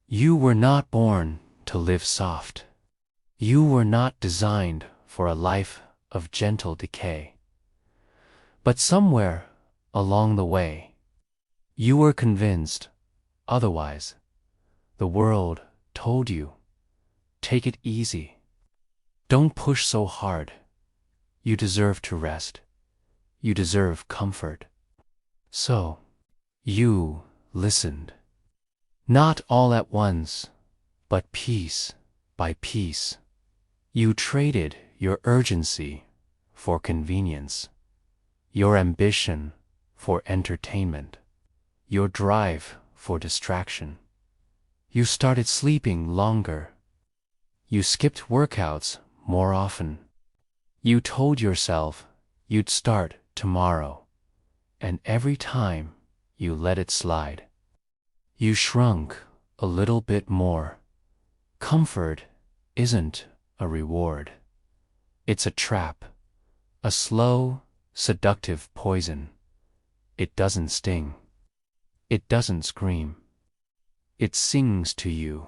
You were not born to live soft. You were not designed for a life of gentle decay. But somewhere along the way, you were convinced otherwise. The world told you, take it easy. Don't push so hard. You deserve to rest. You deserve comfort. So, you listened. Not all at once, but piece by piece. You traded your urgency for convenience, your ambition for entertainment, your drive for distraction. You started sleeping longer. You skipped workouts more often. You told yourself you'd start tomorrow, and every time you let it slide, you shrunk a little bit more. Comfort isn't a reward. It's a trap, a slow, seductive poison. It doesn't sting. It doesn't scream. It sings to you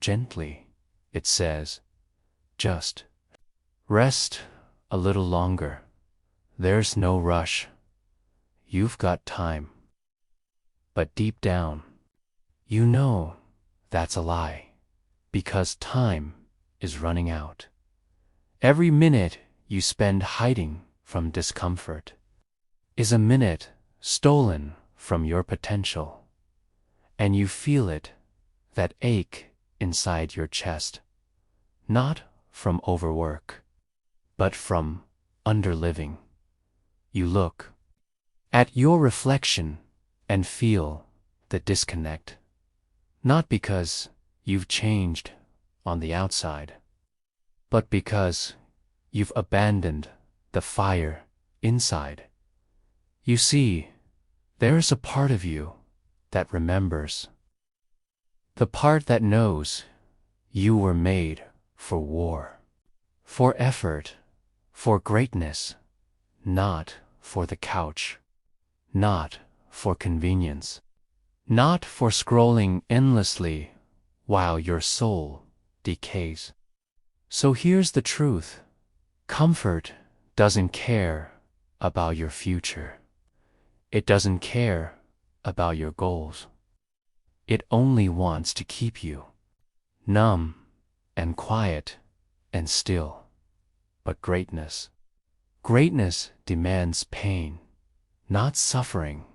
gently. It says, just rest a little longer. There's no rush. You've got time. But deep down, you know that's a lie, because time is running out. Every minute you spend hiding from discomfort is a minute stolen from your potential, and you feel it, that ache inside your chest, not from overwork, but from underliving. You look at your reflection and feel the disconnect, not because you've changed on the outside, but because you've abandoned the fire inside. You see, there's a part of you that remembers, the part that knows you were made for war, for effort, for greatness, not for the couch, not for convenience, not for scrolling endlessly while your soul decays. So here's the truth. Comfort doesn't care about your future. It doesn't care about your goals. It only wants to keep you numb and quiet and still. But greatness demands pain, not suffering,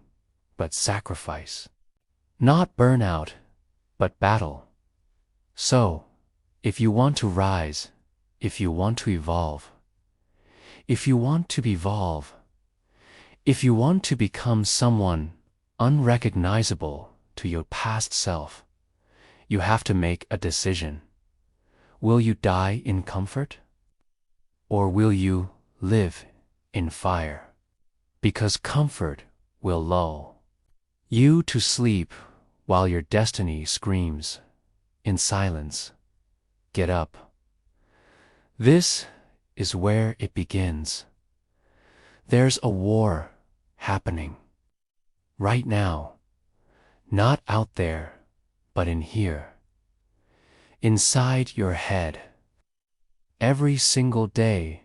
but sacrifice, not burnout, but battle. So, if you want to rise, if you want to evolve, if you want to evolve, if you want to become someone unrecognizable to your past self, you have to make a decision. Will you die in comfort? Or will you live in fire? Because comfort will lull you to sleep while your destiny screams in silence, get up. This is where it begins. There's a war happening right now, not out there, but in here, inside your head. Every single day,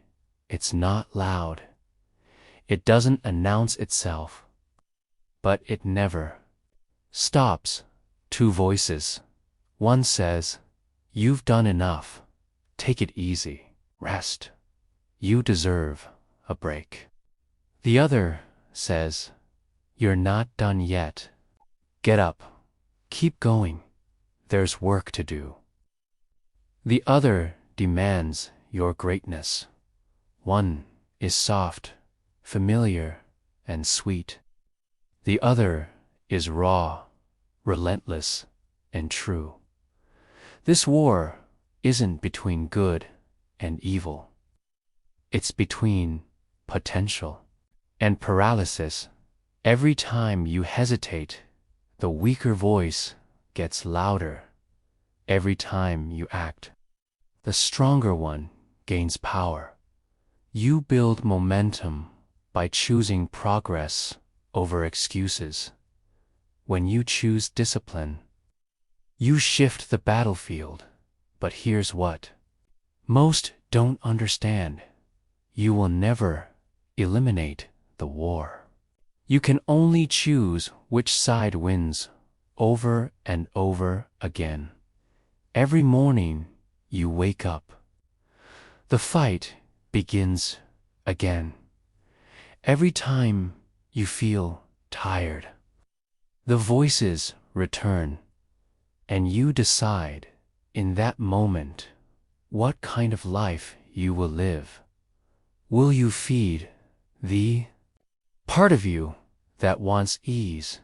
it's not loud. It doesn't announce itself, but it never stops. Two voices. One says, you've done enough. Take it easy. Rest. You deserve a break. The other says, you're not done yet. Get up. Keep going. There's work to do. The other demands your greatness. One is soft, familiar, and sweet. The other is raw, relentless, and true. This war isn't between good and evil. It's between potential and paralysis. Every time you hesitate, the weaker voice gets louder. Every time you act, the stronger one gains power. You build momentum by choosing progress over excuses. When you choose discipline, You shift the battlefield, but here's what most don't understand. You will never eliminate the war. You can only choose which side wins over and over again. Every morning you wake up, the fight begins again. Every time you feel tired, the voices return, and you decide in that moment what kind of life you will live. Will you feed the part of you that wants ease,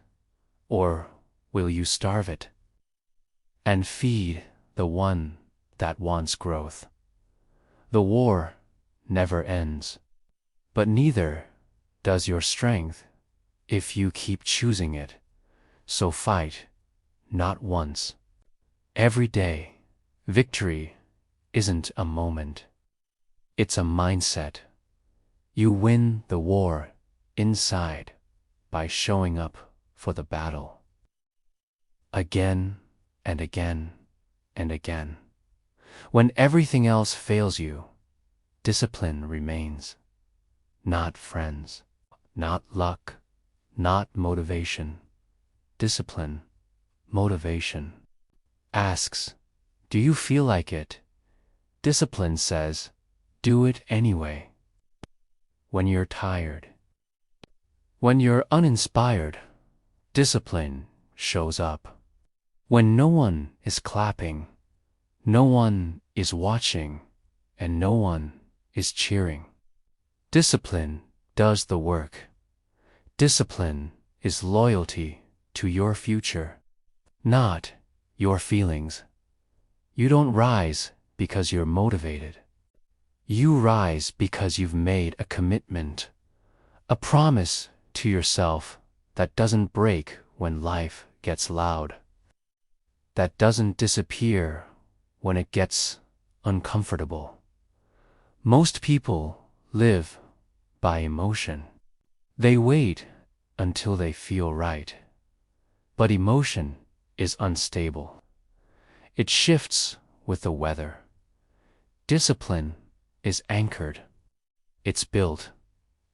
or will you starve it and feed the one that wants growth? The war never ends, but neither does your strength if you keep choosing it. So fight, not once. Every day. Victory isn't a moment. It's a mindset. You win the war inside by showing up for the battle. Again and again and again. When everything else fails you, discipline remains. Not friends, not luck, not motivation. Discipline, motivation. Asks, do you feel like it? Discipline says, do it anyway. When you're tired, when you're uninspired, discipline shows up. When no one is clapping, no one is watching, and no one is cheering, discipline does the work. Discipline is loyalty to your future, not your feelings. You don't rise because you're motivated. You rise because you've made a commitment, a promise to yourself that doesn't break when life gets loud, that doesn't disappear when it gets uncomfortable. Most people live by emotion. They wait until they feel right. But emotion is unstable. It shifts with the weather. Discipline is anchored. It's built,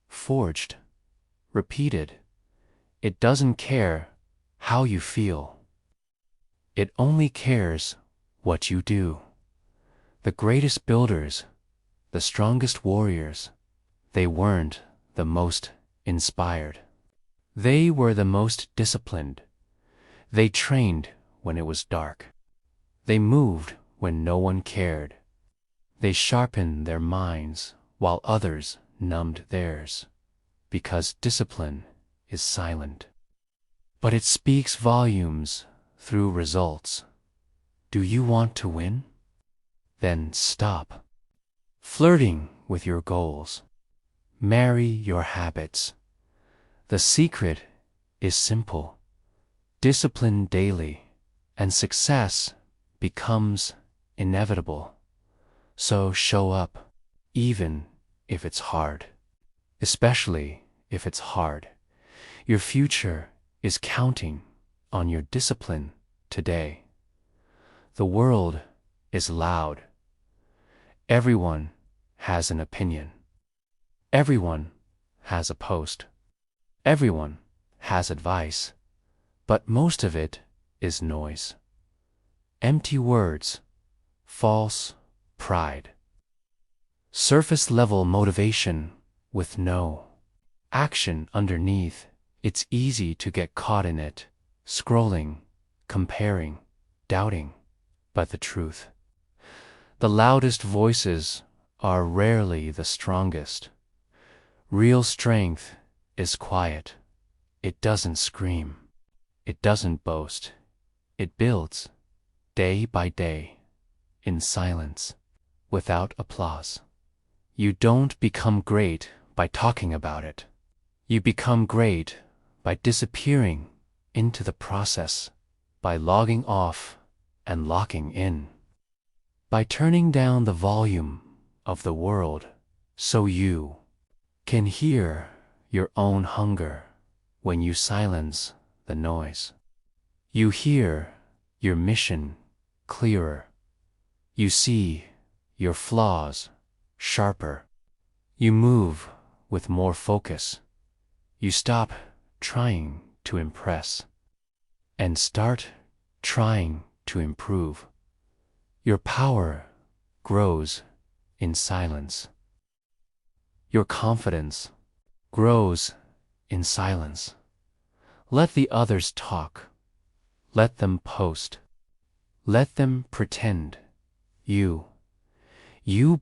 forged, repeated. It doesn't care how you feel. It only cares what you do. The greatest builders, the strongest warriors, they weren't the most inspired. They were the most disciplined. They trained when it was dark. They moved when no one cared. They sharpened their minds while others numbed theirs, because discipline is silent. But it speaks volumes through results. Do you want to win? Then stop flirting with your goals. Marry your habits. The secret is simple. Discipline daily, and success becomes inevitable. So show up, even if it's hard. Especially if it's hard. Your future is counting on your discipline today. The world is loud. Everyone has an opinion. Everyone has a post. Everyone has advice. But most of it is noise. Empty words, false pride. Surface-level motivation with no action underneath. It's easy to get caught in it, scrolling, comparing, doubting. But the truth, the loudest voices are rarely the strongest. Real strength is quiet. It doesn't scream. It doesn't boast. It builds, day by day, in silence, without applause. You don't become great by talking about it. You become great by disappearing into the process, by logging off and locking in, by turning down the volume of the world so you can hear your own hunger when you silence the noise. You hear your mission clearer. You see your flaws sharper. You move with more focus. You stop trying to impress and start trying to improve. Your power grows in silence. Your confidence grows in silence. Let the others talk. Let them post. Let them pretend. You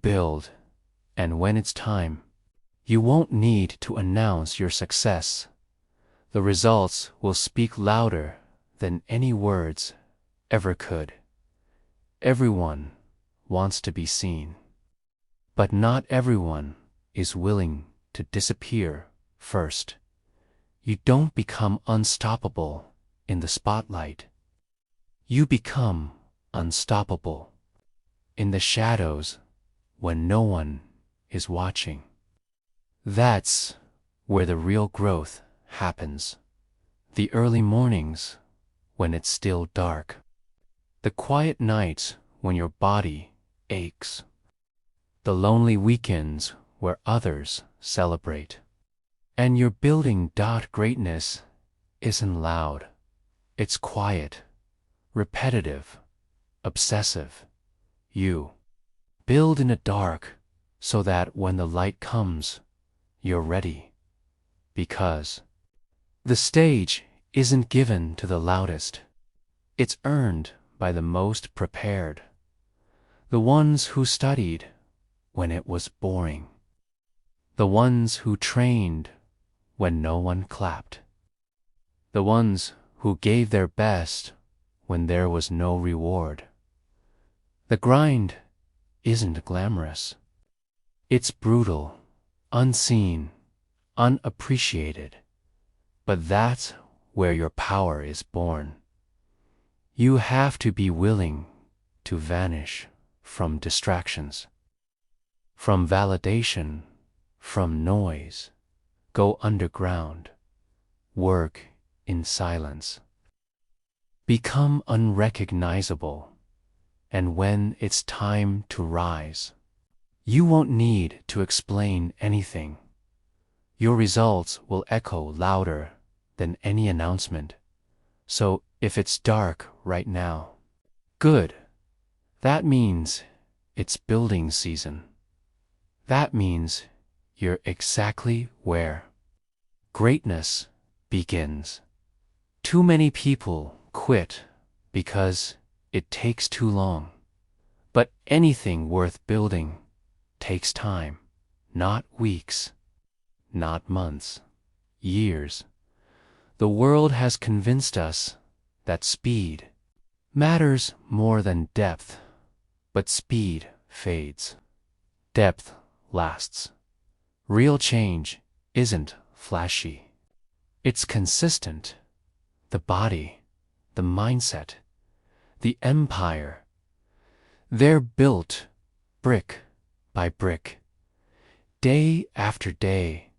build, and when it's time, you won't need to announce your success. The results will speak louder than any words ever could. Everyone wants to be seen, but not everyone is willing to disappear first. You don't become unstoppable in the spotlight. You become unstoppable in the shadows when no one is watching. That's where the real growth happens. The early mornings when it's still dark. The quiet nights when your body aches. The lonely weekends where others celebrate. And your building. Greatness isn't loud. It's quiet, repetitive, obsessive. You build in the dark so that when the light comes, you're ready. Because the stage isn't given to the loudest. It's earned by the most prepared. The ones who studied when it was boring. The ones who trained when no one clapped. The ones who gave their best when there was no reward. The grind isn't glamorous. It's brutal, unseen, unappreciated. But that's where your power is born. You have to be willing to vanish from distractions, from validation, from noise. Go underground. Work in silence. Become unrecognizable. And when it's time to rise, you won't need to explain anything. Your results will echo louder than any announcement. So if it's dark right now, good. That means it's building season. That means you're exactly where greatness begins. Too many people quit because it takes too long. But anything worth building takes time, not weeks, not months, years. The world has convinced us that speed matters more than depth, but speed fades. Depth lasts. Real change isn't flashy. It's consistent. The body, the mindset, the empire, they're built brick by brick, day after day,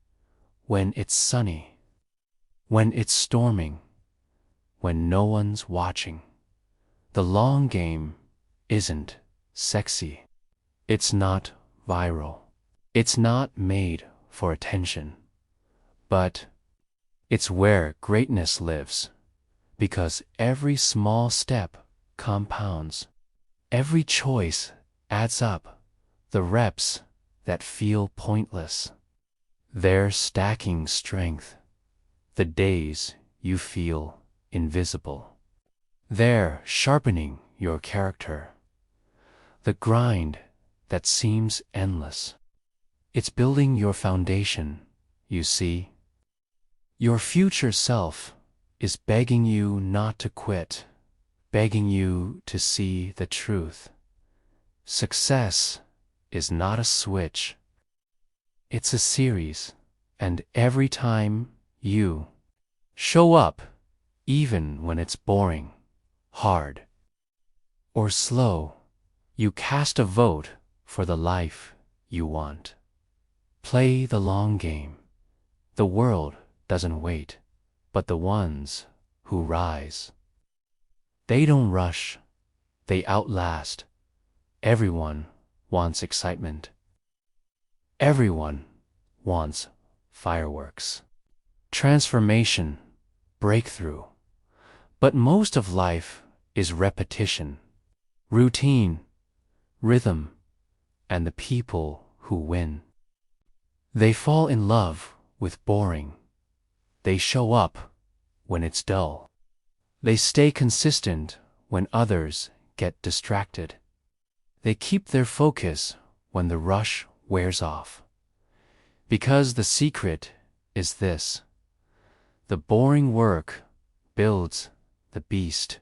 when it's sunny, when it's storming, when no one's watching. The long game isn't sexy. It's not viral. It's not made for attention. But it's where greatness lives, because every small step compounds. Every choice adds up. The reps that feel pointless, they're stacking strength. The days you feel invisible, they're sharpening your character. The grind that seems endless, it's building your foundation, you see. Your future self is begging you not to quit, begging you to see the truth. Success is not a switch. It's a series, and every time you show up, even when it's boring, hard, or slow, you cast a vote for the life you want. Play the long game. The world doesn't wait, but the ones who rise. They don't rush, they outlast. Everyone wants excitement. Everyone wants fireworks. Transformation, breakthrough. But most of life is repetition, routine, rhythm, and the people who win. They fall in love with boring. They show up when it's dull. They stay consistent when others get distracted. They keep their focus when the rush wears off. Because the secret is this: the boring work builds the beast.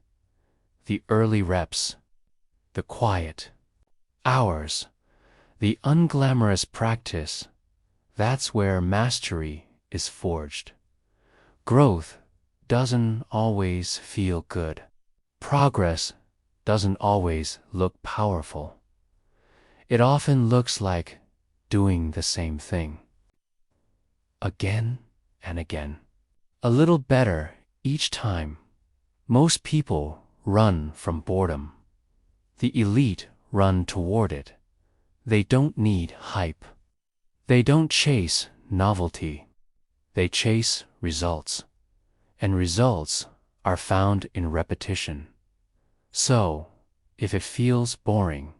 The early reps, the quiet hours, the unglamorous practice, that's where mastery is forged. Growth doesn't always feel good. Progress doesn't always look powerful. It often looks like doing the same thing again and again, a little better each time. Most people run from boredom. The elite run toward it. They don't need hype. They don't chase novelty. They chase results. And results are found in repetition. So, if it feels boring,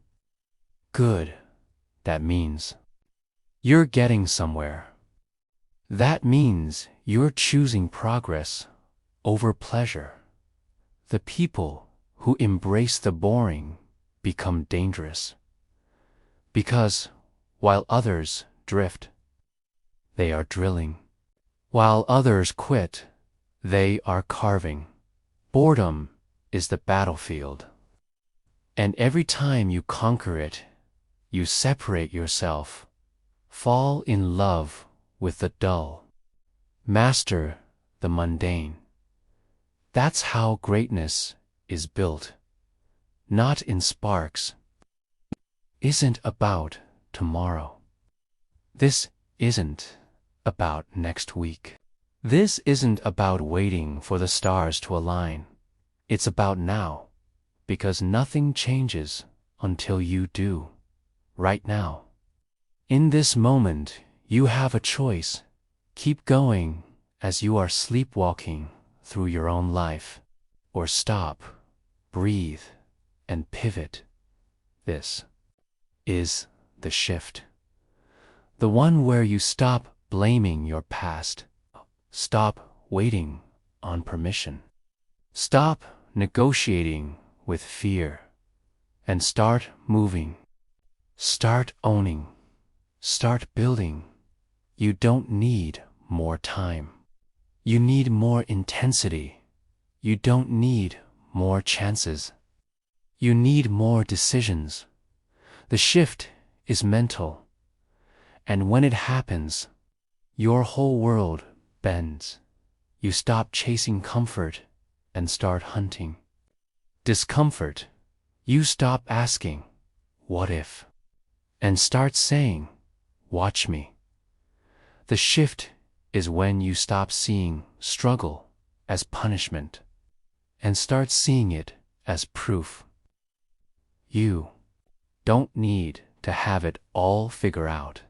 good, that means you're getting somewhere. That means you're choosing progress over pleasure. The people who embrace the boring become dangerous. Because while others drift, they are drilling. While others quit, they are carving. Boredom is the battlefield. And every time you conquer it, you separate yourself, fall in love with the dull, master the mundane. That's how greatness is built, not in sparks. Isn't about tomorrow. This isn't about next week. This isn't about waiting for the stars to align. It's about now, because nothing changes until you do, right now. In this moment, you have a choice. Keep going as you are sleepwalking through your own life, or stop, breathe, and pivot. This is the shift. The one where you stop blaming your past, stop waiting on permission, stop negotiating with fear, and start moving. Start owning. Start building. You don't need more time. You need more intensity. You don't need more chances. You need more decisions. The shift is mental. And when it happens, your whole world bends. You stop chasing comfort and start hunting discomfort. You stop asking, what if? And start saying, watch me. The shift is when you stop seeing struggle as punishment and start seeing it as proof. You don't need to have it all figured out.